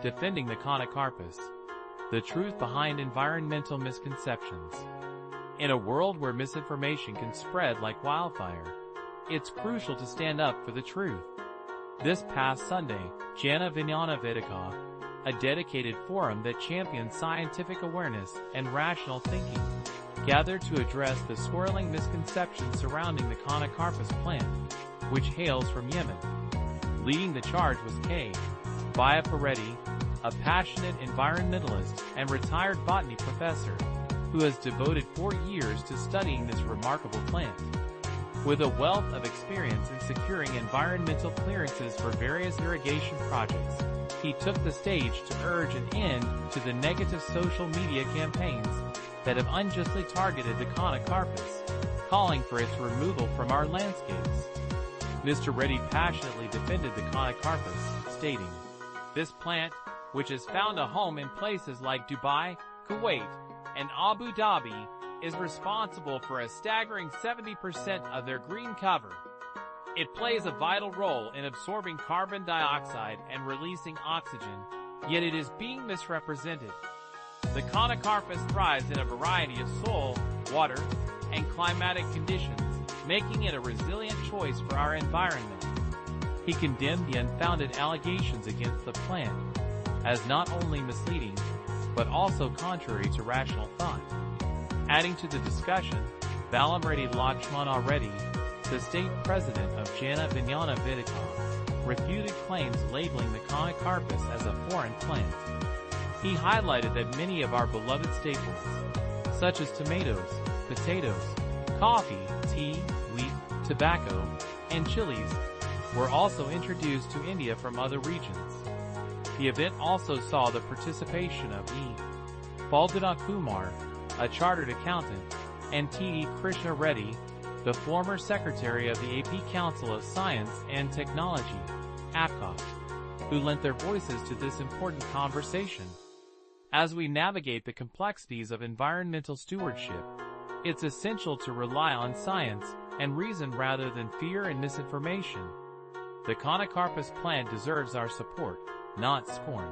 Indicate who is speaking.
Speaker 1: Defending the Conocarpus. The truth behind environmental misconceptions. In a world where misinformation can spread like wildfire, it's crucial to stand up for the truth. This past Sunday, Jana Vijnana Vedika, a dedicated forum that champions scientific awareness and rational thinking, gathered to address the swirling misconceptions surrounding the Conocarpus plant, which hails from Yemen. Leading the charge was K. Vaya Paretti, a passionate environmentalist and retired botany professor, who has devoted 4 years to studying this remarkable plant. With a wealth of experience in securing environmental clearances for various irrigation projects, he took the stage to urge an end to the negative social media campaigns that have unjustly targeted the Conocarpus, calling for its removal from our landscapes. Mr. Reddy passionately defended the Conocarpus, stating, "This plant, which has found a home in places like Dubai, Kuwait, and Abu Dhabi, is responsible for a staggering 70% of their green cover. It plays a vital role in absorbing carbon dioxide and releasing oxygen, yet it is being misrepresented. The Conocarpus thrives in a variety of soil, water, and climatic conditions, making it a resilient choice for our environment." He condemned the unfounded allegations against the plant as not only misleading, but also contrary to rational thought. Adding to the discussion, Valamreddy Lakshmana Reddy, the state president of Jana Vijnana Vedika, refuted claims labeling the Conocarpus as a foreign plant. He highlighted that many of our beloved staples, such as tomatoes, potatoes, coffee, tea, wheat, tobacco, and chilies, were also introduced to India from other regions. The event also saw the participation of E. Falguna Kumar, a chartered accountant, and T.D. Krishna Reddy, the former secretary of the AP Council of Science and Technology, APCOT, who lent their voices to this important conversation. As we navigate the complexities of environmental stewardship, it's essential to rely on science and reason rather than fear and misinformation. The Conocarpus plant deserves our support, not scorn.